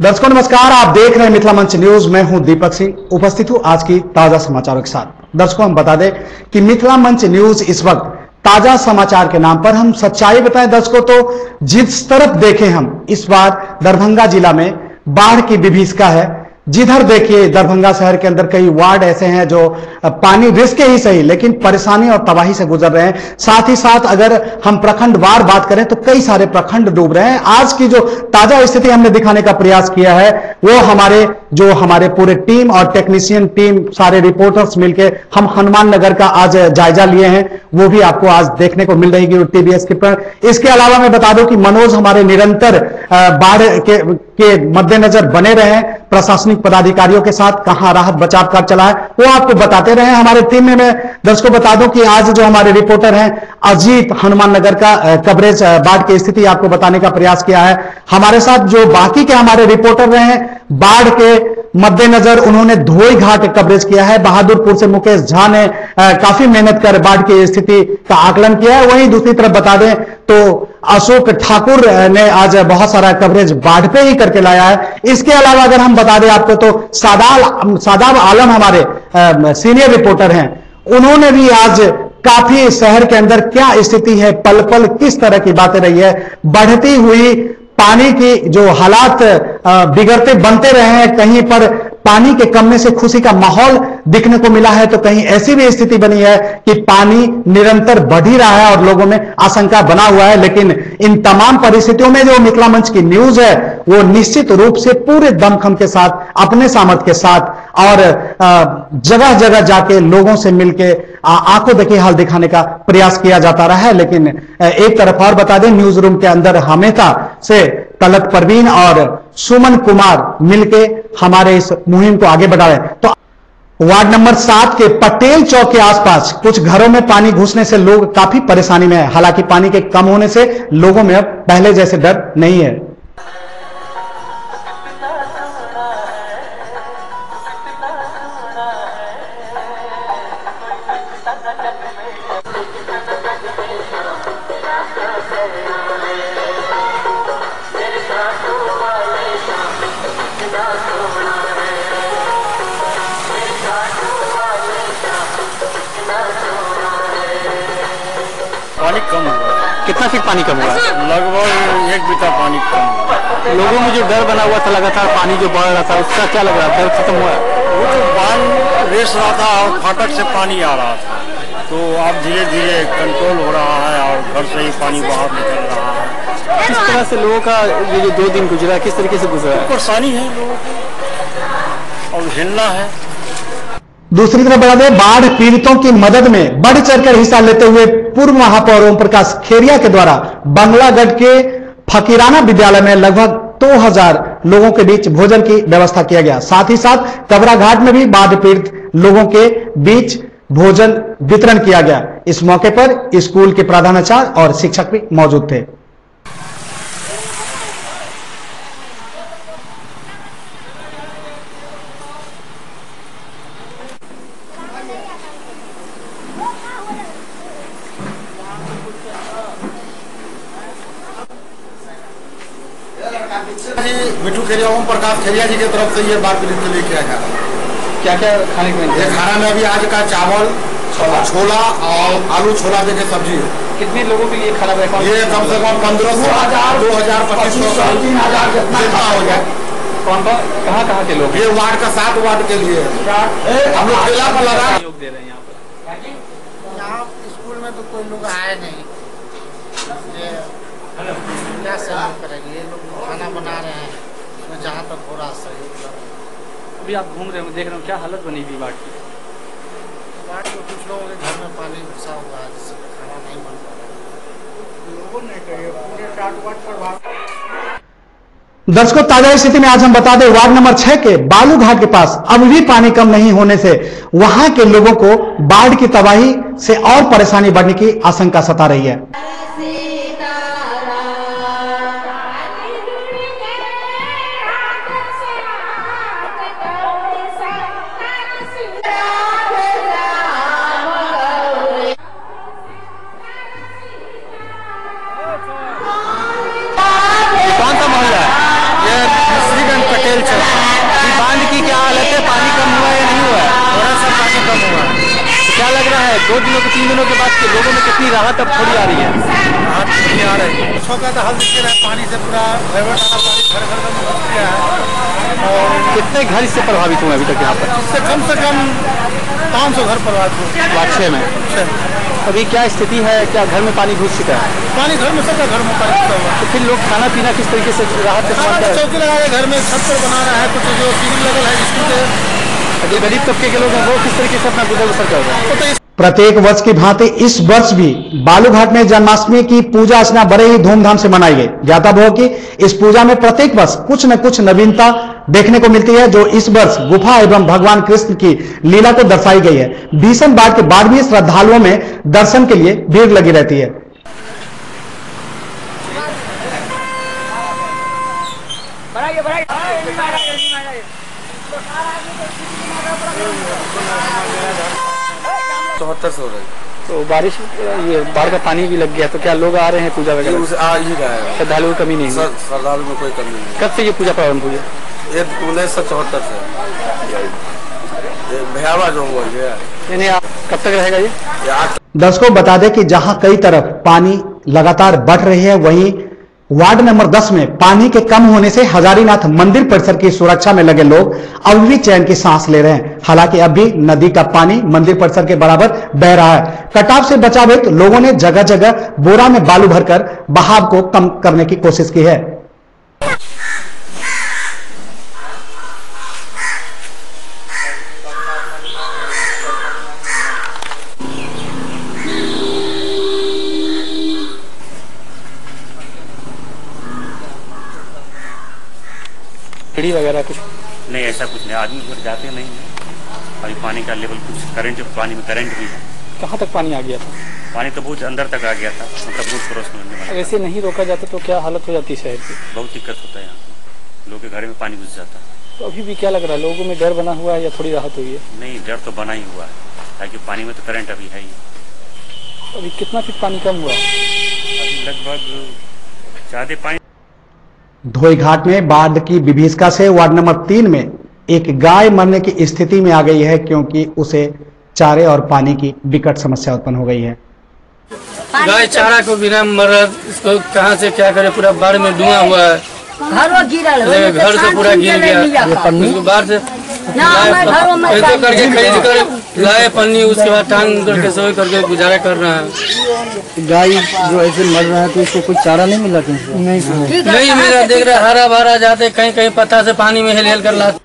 दर्शकों नमस्कार, आप देख रहे हैं मिथिला मंच न्यूज। मैं हूं दीपक सिंह, उपस्थित हूं आज की ताजा समाचारों के साथ। दर्शकों हम बता दें कि मिथिला मंच न्यूज इस वक्त ताजा समाचार के नाम पर हम सच्चाई बताएं दर्शकों, तो जिस तरफ देखें हम इस बार दरभंगा जिला में बाढ़ की विभीषिका है। जिधर देखिए दरभंगा शहर के अंदर कई वार्ड ऐसे हैं जो पानी रिस्क ही सही लेकिन परेशानी और तबाही से गुजर रहे हैं। साथ ही साथ अगर हम प्रखंड वार बात करें तो कई सारे प्रखंड डूब रहे हैं। आज की जो ताजा स्थिति हमने दिखाने का प्रयास किया है वो हमारे पूरे टीम और टेक्नीशियन टीम, सारे रिपोर्टर्स मिलकर हम हनुमान नगर का आज जायजा लिए हैं, वो भी आपको आज देखने को मिल रही है टीवी स्क्रीन पर। इसके अलावा मैं बता दूं कि मनोज हमारे निरंतर बाढ़ के मद्देनजर बने रहे, प्रशासनिक पदाधिकारियों के साथ कहां राहत बचाव कार्य चला है वो आपको बताते रहे हमारे टीम में। मैं दर्शकों बता दूं कि आज जो हमारे रिपोर्टर हैं अजीत, हनुमान नगर का कवरेज बाढ़ की स्थिति आपको बताने का प्रयास किया है। हमारे साथ जो बाकी के हमारे रिपोर्टर रहे हैं बाढ़ के मद्देनजर उन्होंने धोई घाट कवरेज किया है। बहादुरपुर से मुकेश झा ने काफी मेहनत कर बाढ़ की स्थिति का आकलन किया है। वहीं दूसरी तरफ बता दें तो अशोक ठाकुर ने आज बहुत सारा कवरेज बाढ़ पे ही करके लाया है। इसके अलावा अगर हम बता दें आपको तो सादाब आलम हमारे सीनियर रिपोर्टर हैं, उन्होंने भी आज काफी शहर के अंदर क्या स्थिति है, पल पल किस तरह की बातें रही है, बढ़ती हुई पानी की जो हालात बिगड़ते बनते रहे हैं, कहीं पर पानी के कमने से खुशी का माहौल दिखने को मिला है तो कहीं ऐसी भी स्थिति बनी है कि पानी निरंतर बढ़ ही रहा है और लोगों में आशंका बना हुआ है। लेकिन इन तमाम परिस्थितियों में जो मिथिला मंच की न्यूज है वो निश्चित रूप से पूरे दमखम के साथ, अपने सामर्थ्य के साथ और जगह जगह जाके लोगों से मिलके आंखों देखी हाल दिखाने का प्रयास किया जाता रहा है। लेकिन एक तरफ और बता दें, न्यूज रूम के अंदर हमेशा से तलत परवीन और सुमन कुमार मिलके हमारे इस मुहिम को आगे बढ़ा रहे हैं। तो वार्ड नंबर 7 के पटेल चौक के आसपास कुछ घरों में पानी घुसने से लोग काफी परेशानी में है। हालांकि पानी के कम होने से लोगों में अब पहले जैसे डर नहीं है। पानी कम हुआ। कितना फीट पानी कम हुआ? लगभग 1 बीता पानी कम हुआ। लोगों में जो डर बना हुआ था, लगातार पानी जो बढ़ रहा था, उसका क्या लग रहा था? डर खत्म हुआ? वो तो बांध रेस रहा था और फाटक से पानी आ रहा था, तो अब धीरे धीरे कंट्रोल हो रहा है और घर से ही पानी बाहर निकल रहा है। किस तरह से लोगों का ये जो 2 दिन गुजरा, किस तरीके से गुजरा? परेशानी है लोगों को और हिलना है। दूसरी तरफ बता दें, बाढ़ पीड़ितों की मदद में बढ़ चढ़कर हिस्सा लेते हुए पूर्व महापौर ओम प्रकाश खेरिया के द्वारा बंगलागढ़ के फकीराना विद्यालय में लगभग 2000 लोगों के बीच भोजन की व्यवस्था किया गया। साथ ही साथ कबरा घाट में भी बाढ़ पीड़ित लोगों के बीच भोजन वितरण किया गया। इस मौके पर स्कूल के प्रधानाचार्य और शिक्षक भी मौजूद थे। मिठू खेरिया, ओम प्रकाश खेरिया जी की तरफ से ये बात के लिए किया गया। क्या क्या खाने के लिए? खाना में अभी आज का चावल, छोला और आलू छोला देके सब्जी है। कितने लोगों के लिए खाना? ये कम से कम 1500, 2000, 2500, 3000 जितना हो जाए। कौन कहाँ के लोग? ये वार्ड का 7 वार्ड के लिए हम लोग ठेला पर लगा योग दे रहे हैं। यहाँ स्कूल में तो कोई लोग आए नहीं, क्या सहयोग करेंगे? ये लोग खाना बना रहे हैं, जहाँ तक हो रहा सहयोग कर रहे हैं। अभी आप घूम रहे हो, देख रहे हो क्या हालत बनी हुई बाढ़ की? बाढ़ में कुछ लोगों के घर में पानी घुसा हुआ है जिससे खाना नहीं बन पा रहा है। लोगों ने कहे पूरे 60 वार्ड पर। दर्शकों ताजा स्थिति में आज हम बता दें, वार्ड नंबर 6 के बालू घाट के पास अब भी पानी कम नहीं होने से वहां के लोगों को बाढ़ की तबाही से और परेशानी बढ़ने की आशंका सता रही है। कौन सा मोहल्ला है? ये 2 दिनों के 3 दिनों के बाद के लोगों में कितनी राहत अब थोड़ी आ रही है? राहत नहीं आ रही है। का तो हाल देखिए रहे, पानी से पूरा पानी घर घर में घुस गया है। और कितने घर इससे प्रभावित हुए अभी तक यहाँ पर? इससे कम 500 घर प्रभावित हुए वार्ड 6 में। अभी क्या स्थिति है, क्या घर में पानी घुस चुका है? पानी घर में सबका घर में पानी घुसा हुआ है। तो फिर लोग खाना पीना किस तरीके से राहत का सामना कर? चौकी लगा के घर में छत पर बना रहा है, कुछ जो टीवी लगल है जिसको जो गरीब तबके के लोग हैं वो किस तरीके से अपना गुजर बसर कर रहे हैं? प्रत्येक वर्ष की भांति इस वर्ष भी बालूघाट में जन्माष्टमी की पूजा अर्चना बड़े ही धूमधाम से मनाई गई। ज्ञातव्य हो कि इस पूजा में प्रत्येक वर्ष कुछ न कुछ नवीनता देखने को मिलती है, जो इस वर्ष गुफा एवं भगवान कृष्ण की लीला को दर्शाई गई है। भीषण बाढ़ के बाद भी श्रद्धालुओं में दर्शन के लिए भीड़ लगी रहती है। तो बारिश ये बाढ़ का पानी भी लग गया, तो क्या लोग आ रहे हैं पूजा वगैरह? श्रद्धालुओं की कमी नहीं है? श्रद्धालु में कोई कमी नहीं। कब से ये पूजा प्रारंभ हुई है? ये 1974 से भयावह जो हुआ यानी आप कब तक रहेगा ये? दर्शकों बता दें कि जहां कई तरफ पानी लगातार बढ़ रही है, वहीं वार्ड नंबर 10 में पानी के कम होने से हजारीनाथ मंदिर परिसर की सुरक्षा में लगे लोग अभी भी चैन की सांस ले रहे हैं। हालांकि अभी नदी का पानी मंदिर परिसर के बराबर बह रहा है। कटाव से बचाव हेतु लोगों ने जगह जगह बोरा में बालू भरकर बहाव को कम करने की कोशिश की है। सीढ़ी वगैरह कुछ नहीं, ऐसा कुछ नहीं, आदमी घर जाते नहीं है। अभी पानी का लेवल कुछ करंट, पानी में करंट भी है। कहाँ तक पानी आ गया था? पानी तो बहुत अंदर तक आ गया था, मतलब बहुत क्रॉस करने वाला। ऐसे नहीं रोका जाता तो क्या हालत हो जाती शहर की? बहुत दिक्कत होता है, यहाँ लोगों के घर में पानी घुस जाता है। तो अभी भी क्या लग रहा है, लोगों में डर बना हुआ है या थोड़ी राहत हुई है? नहीं, डर तो बना ही हुआ है, ताकि पानी में तो करंट अभी है ही। अभी कितना फीट पानी कम हुआ? अभी लगभग ज्यादा पानी। धोईघाट में बाढ़ की विभीषिका से वार्ड नंबर 3 में एक गाय मरने की स्थिति में आ गई है, क्योंकि उसे चारे और पानी की विकट समस्या उत्पन्न हो गई है। गाय चारा को बिना मर, इसको कहां से क्या करे, पूरा बाढ़ में डूबा हुआ है। घर से पूरा गिर गया, उसको बाढ़ से ऐसे करके खरीद कर लाए पन्नी, उसके बाद टांग करके सोई करके गुजारा कर रहा है। गाय जो ऐसे मर रहा है तो इसको कुछ चारा नहीं मिला? नहीं मिला, देख रहा हरा भरा जाते कहीं कहीं पत्ता से पानी में हिल हिल कर लाते।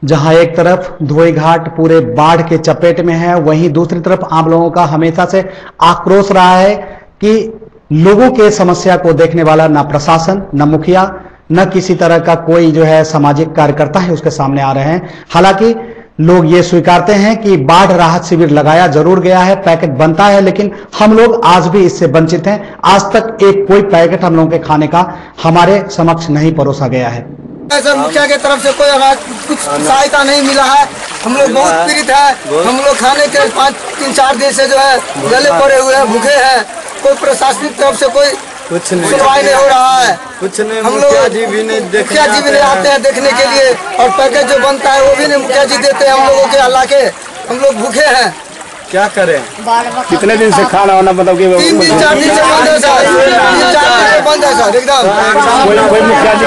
जहां एक तरफ धोईघाट पूरे बाढ़ के चपेट में है, वहीं दूसरी तरफ आम लोगों का हमेशा से आक्रोश रहा है कि लोगों के समस्या को देखने वाला न प्रशासन, न मुखिया, न किसी तरह का कोई जो है सामाजिक कार्यकर्ता है उसके सामने आ रहे हैं। हालांकि लोग ये स्वीकारते हैं कि बाढ़ राहत शिविर लगाया जरूर गया है, पैकेट बनता है, लेकिन हम लोग आज भी इससे वंचित हैं। आज तक एक कोई पैकेट हम लोगों के खाने का हमारे समक्ष नहीं परोसा गया है। सर मुखिया की तरफ से कोई हमारा कुछ सहायता नहीं मिला है। हम लोग बहुत पीड़ित है। हम लोग खाने के 3-4 दिन से जो है गले पड़े हुए हैं, भूखे हैं। कोई प्रशासनिक तरफ से कोई कुछ सुनवाई नहीं हो रहा है, कुछ नहीं। हम लोग मुखिया जी भी नहीं आते हैं देखने के लिए, और पैकेज जो बनता है वो भी नहीं मुखिया जी देते हैं हम लोगों के। अल्लाह के हम लोग भूखे हैं, क्या करें? कितने दिन से खाना वाना मतलब कि 3-4 दिन से बंद है सर, 3-4 दिन से बंद है सर एकदम। कोई मुखिया जी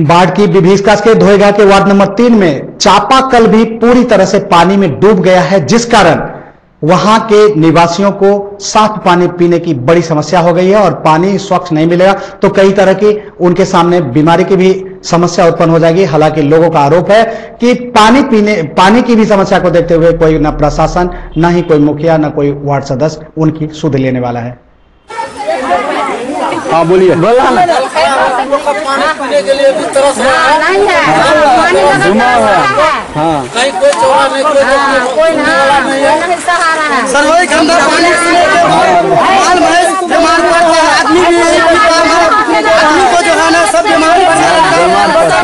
बाढ़ की विभीषिका के धोईघाट के वार्ड नंबर 3 में चापाकल भी पूरी तरह से पानी में डूब गया है, जिस कारण वहां के निवासियों को साफ पानी पीने की बड़ी समस्या हो गई है। और पानी स्वच्छ नहीं मिलेगा तो कई तरह की उनके सामने बीमारी की भी समस्या उत्पन्न हो जाएगी। हालांकि लोगों का आरोप है कि पानी की भी समस्या को देखते हुए कोई न प्रशासन, न ही कोई मुखिया, न कोई वार्ड सदस्य उनकी सुध लेने वाला है। हाँ बोलिए। बोला ना, पानी पीने के लिए भी तरस रहा है। हाँ कहीं कोई चौरा नहीं, कोई सर वही गंदा पानी पीने के माल भैंस बीमार पड़ता है, आदमी भी, आदमी को जो है ना सब बीमार पड़ता है।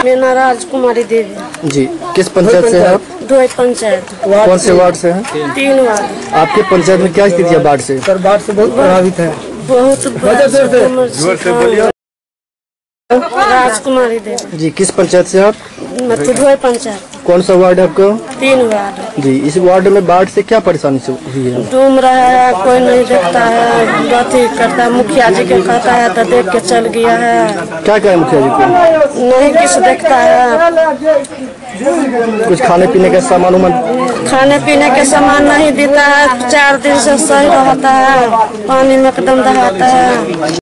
मेरा राजकुमारी देवी। जी, किस पंचायत से हैं आप? दो पंचायत। कौन से वार्ड से हैं? 3 वार्ड। आपके पंचायत में क्या स्थिति है बाढ़ से? सर बाढ़ से बहुत प्रभावित है। बहुत राजकुमारी देवी। जी, किस पंचायत से आप? मथुरवा पंचायत। कौन सा वार्ड है आपका? 3 वार्ड। जी, इस वार्ड में बाढ़ से क्या परेशानी हुई है? डूब रहा है, कोई नहीं देखता है, अथी करता है, मुखिया जी के कहता है तो देख के चल गया है। क्या क्या है मुखिया जी को? नहीं किस देखता है। कुछ खाने पीने का सामान खाने पीने के सामान नहीं देता है, 4 दिन से सही रहता है, पानी में एकदम दहाता है।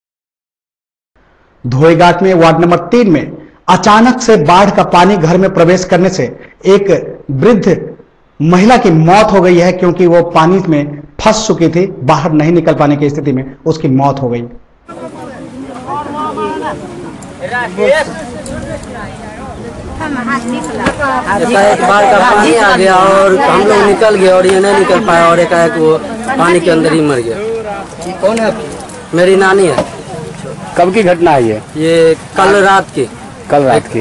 धोईघाट में वार्ड नंबर 3 में अचानक से बाढ़ का पानी घर में प्रवेश करने से एक वृद्ध महिला की मौत हो गई है, क्योंकि वो पानी में फंस चुकी थी, बाहर नहीं निकल पाने की स्थिति में उसकी मौत हो गई। एकाएक बाढ़ का पानी आ गया और हम लोग निकल गए और ये नहीं निकल पाया और एकाएक वो पानी के अंदर ही मर गया। कौन है आपकी? मेरी नानी है। कब की घटना है ये कल रात की।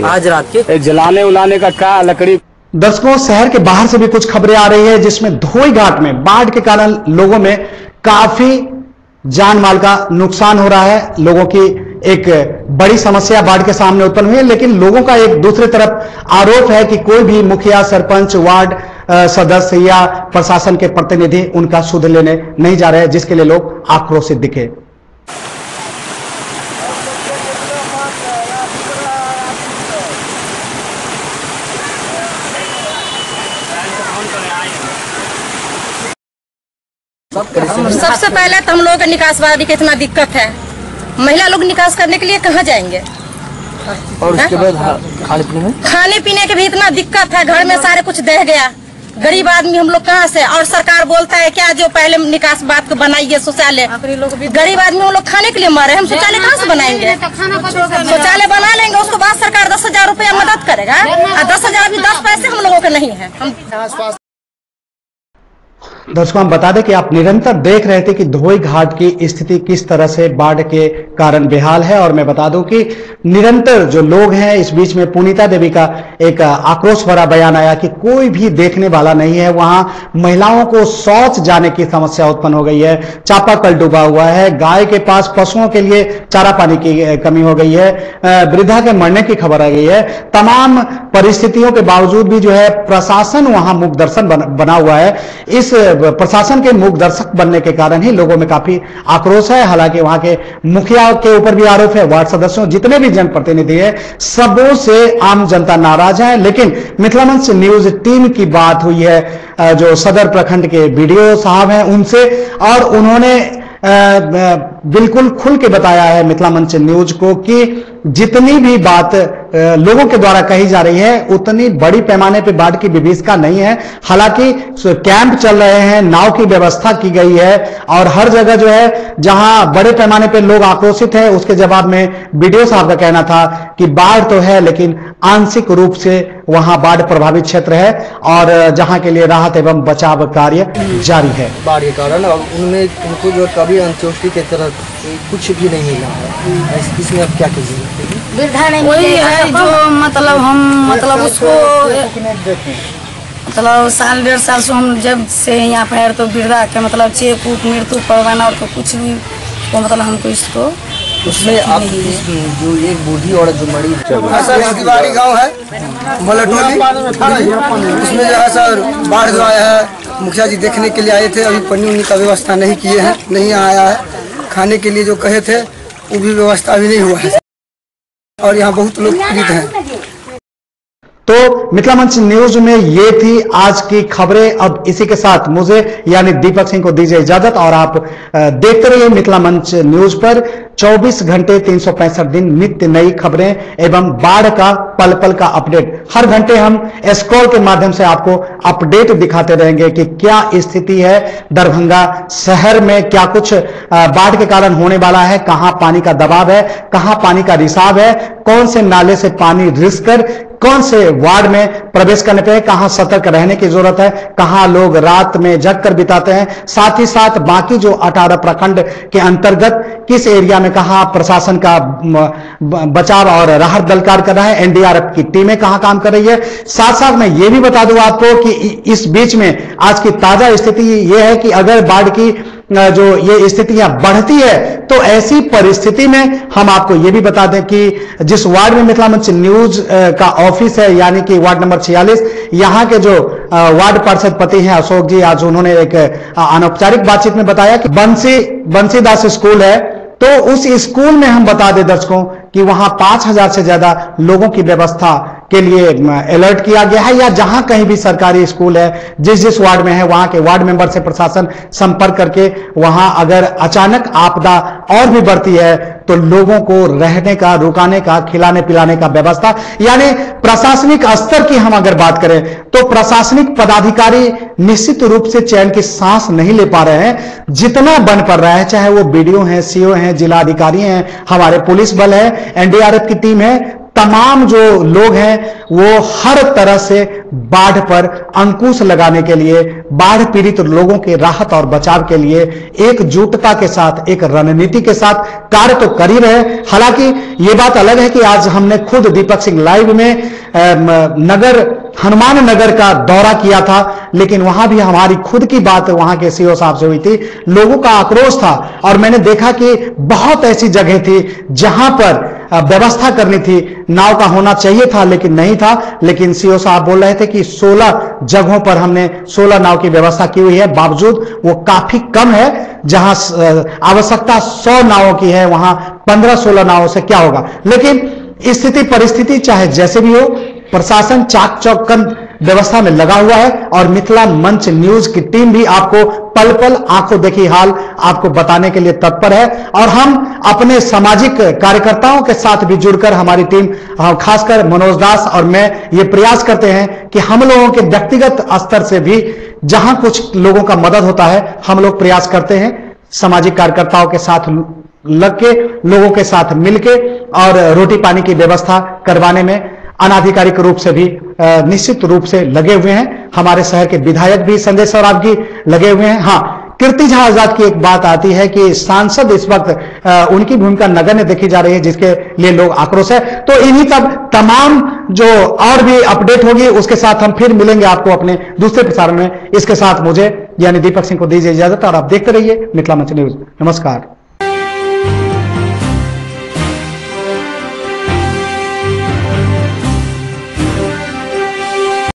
आज रात की। जलाने उलाने का क्या लकड़ी? दर्शकों, शहर के बाहर से भी कुछ खबरें आ रही है जिसमें धोईघाट में बाढ़ के कारण लोगों में काफी जान माल का नुकसान हो रहा है। लोगों की एक बड़ी समस्या बाढ़ के सामने उत्पन्न हुई है, लेकिन लोगों का एक दूसरी तरफ आरोप है कि कोई भी मुखिया, सरपंच, वार्ड सदस्य या प्रशासन के प्रतिनिधि उनका सुध लेने नहीं जा रहे हैं, जिसके लिए लोग आक्रोशित दिखे। सबसे पहले तो हम लोगों का निकासवादी की इतना दिक्कत है, महिला लोग निकास करने के लिए कहाँ जाएंगे? और उसके बाद खाने पीने के भी इतना दिक्कत है, घर में सारे कुछ दह गया, गरीब आदमी हम लोग कहाँ से? और सरकार बोलता है क्या जो पहले निकास बात को बनाइए शौचालय, गरीब आदमी हम लोग खाने के लिए मर रहे हैं, हम शौचालय कहाँ से बनाएंगे? शौचालय बना लेंगे, उसके बाद सरकार 10,000 रुपया मदद करेगा, और 10,000 भी 10 पैसे हम लोगों के नहीं है। दर्शकों, हम बता दें कि आप निरंतर देख रहे थे कि धोईघाट की स्थिति किस तरह से बाढ़ के कारण बेहाल है, और मैं बता दूं कि निरंतर जो लोग हैं, इस बीच में पुनीता देवी का एक आक्रोश भरा बयान आया कि कोई भी देखने वाला नहीं है। वहां महिलाओं को शौच जाने की समस्या उत्पन्न हो गई है, चापाकल डूबा हुआ है, गाय के पास पशुओं के लिए चारा पानी की कमी हो गई है, वृद्धा के मरने की खबर आ गई है। तमाम परिस्थितियों के बावजूद भी जो है प्रशासन वहां मूक दर्शन बना हुआ है। इस प्रशासन के मूक दर्शक बनने के कारण ही लोगों में काफी आक्रोश है। हालांकि वहां के मुखिया के ऊपर भी आरोप है, वार्ड सदस्यों, जितने भी जनप्रतिनिधि है, सबों से आम जनता नाराज है। लेकिन मिथिला मंच न्यूज टीम की बात हुई है जो सदर प्रखंड के बीडीओ साहब हैं उनसे, और उन्होंने बिल्कुल खुल के बताया है मिथिला मंच न्यूज को कि जितनी भी बात लोगों के द्वारा कही जा रही है उतनी बड़ी पैमाने पे बाढ़ की विभीषिका नहीं है। हालांकि कैंप चल रहे हैं, नाव की व्यवस्था की गई है, और हर जगह जो है जहां बड़े पैमाने पे लोग आक्रोशित है, उसके जवाब में बीडीओ साहब का कहना था कि बाढ़ तो है लेकिन आंशिक रूप से वहां बाढ़ प्रभावित क्षेत्र है, और जहां के लिए राहत एवं बचाव कार्य जारी है। बाढ़ के कारण और उनमें उनको जो कभी अंत्योष्टि की तरह कुछ भी नहीं मिला है, इसमें आप क्या कीजिए? वही है जो मतलब उसको मतलब 1.5 साल से हम जब से यहाँ पर तो वृद्धा के मतलब चेक उक मृत्यु परवाना और तो कुछ भी तो मतलब हमको इसको उसमें आप जो एक बूढ़ी औरत जो मरी तिवारी गाँव है मलटोली, उसमें जो है सर बाढ़ जो आया है, मुखिया जी देखने के लिए आए थे, अभी पानी उन्नी का व्यवस्था नहीं किए हैं, नहीं आया है। खाने के लिए जो कहे थे वो भी व्यवस्था अभी नहीं हुआ है, और यहाँ बहुत लोग पीड़ित हैं। तो मिथिला मंच न्यूज में ये थी आज की खबरें। अब इसी के साथ मुझे यानी दीपक सिंह को दीजिए इजाजत, और आप देखते रहिए मिथिला मंच न्यूज पर 24 घंटे 365 दिन नित्य नई खबरें एवं बाढ़ का पल पल का अपडेट। हर घंटे हम स्क्रॉल के माध्यम से आपको अपडेट दिखाते रहेंगे कि क्या स्थिति है दरभंगा शहर में, क्या कुछ बाढ़ के कारण होने वाला है, कहां पानी का दबाव है, कहां पानी का रिसाव है, कौन से नाले से पानी रिस कर कौन से वार्ड में प्रवेश करने पे है, कहां सतर्क रहने की जरूरत है, कहां लोग रात में जग कर बिताते हैं, साथ ही साथ बाकी जो 18 प्रखंड के अंतर्गत किस एरिया में कहां प्रशासन का बचाव और राहत दल कार्य कर रहा है, एनडीआरएफ की टीमें कहां काम कर रही है। साथ साथ मैं ये भी बता दूं आपको कि इस बीच में आज की ताजा स्थिति यह है कि अगर बाढ़ की जो ये स्थितियां बढ़ती है तो ऐसी परिस्थिति में हम आपको ये भी बता दें कि जिस वार्ड में मिथिला मंच न्यूज का ऑफिस है, यानी कि वार्ड नंबर 46, यहां के जो वार्ड पार्षद पति हैं अशोक जी, आज उन्होंने एक अनौपचारिक बातचीत में बताया कि बंसीदास स्कूल है, तो उस स्कूल में हम बता दें दर्शकों कि वहां 5000 से ज्यादा लोगों की व्यवस्था के लिए अलर्ट किया गया है, या जहां कहीं भी सरकारी स्कूल है जिस वार्ड में है वहां के वार्ड मेंबर से प्रशासन संपर्क करके वहां अगर अचानक आपदा और भी बढ़ती है तो लोगों को रहने का, रुकाने का, खिलाने पिलाने का व्यवस्था, यानी प्रशासनिक स्तर की हम अगर बात करें तो प्रशासनिक पदाधिकारी निश्चित रूप से चैन की सांस नहीं ले पा रहे हैं। जितना बन पड़ रहा है, चाहे वो बीडीओ हैं, सीओ हैं, जिला अधिकारी हैं, हमारे पुलिस बल है, एनडीआरएफ की टीम है, तमाम जो लोग हैं वो हर तरह से बाढ़ पर अंकुश लगाने के लिए, बाढ़ पीड़ित लोगों के राहत और बचाव के लिए एकजुटता के साथ, एक रणनीति के साथ कार्य तो कर ही रहे। हालांकि ये बात अलग है कि आज हमने खुद दीपक सिंह लाइव में हनुमान नगर का दौरा किया था, लेकिन वहां भी हमारी खुद की बात वहां के सीओ साहब से हुई थी। लोगों का आक्रोश था और मैंने देखा कि बहुत ऐसी जगह थी जहां पर व्यवस्था करनी थी, नाव का होना चाहिए था लेकिन नहीं था। लेकिन सीओ साहब बोल रहे थे कि 16 जगहों पर हमने 16 नाव की व्यवस्था की हुई है, बावजूद वो काफी कम है। जहां आवश्यकता 100 नावों की है वहां 15-16 नावों से क्या होगा। लेकिन स्थिति परिस्थिति चाहे जैसे भी हो, प्रशासन चाक चौबंद व्यवस्था में लगा हुआ है और मिथिला मंच न्यूज की टीम भी आपको पल पल आंखों देखी हाल आपको बताने के लिए तत्पर है। और हम अपने सामाजिक कार्यकर्ताओं के साथ भी जुड़कर हमारी टीम, खासकर मनोज दास और मैं, ये प्रयास करते हैं कि हम लोगों के व्यक्तिगत स्तर से भी जहां कुछ लोगों का मदद होता है हम लोग प्रयास करते हैं सामाजिक कार्यकर्ताओं के साथ लग के, लोगों के साथ मिलके और रोटी पानी की व्यवस्था करवाने में अनाधिकारिक रूप से भी निश्चित रूप से लगे हुए हैं। हमारे शहर के विधायक भी संजय सौराब जी लगे हुए हैं। हाँ, कीर्ति झा आजाद की एक बात आती है कि सांसद इस वक्त उनकी भूमिका नगण्य देखी जा रही है, जिसके लिए लोग आक्रोश है। तो इन्हीं तमाम जो और भी अपडेट होगी उसके साथ हम फिर मिलेंगे आपको अपने दूसरे प्रसारण में। इसके साथ मुझे यानी दीपक सिंह को दीजिए इजाजत और आप देखते रहिए मिथिला मंच न्यूज। नमस्कार।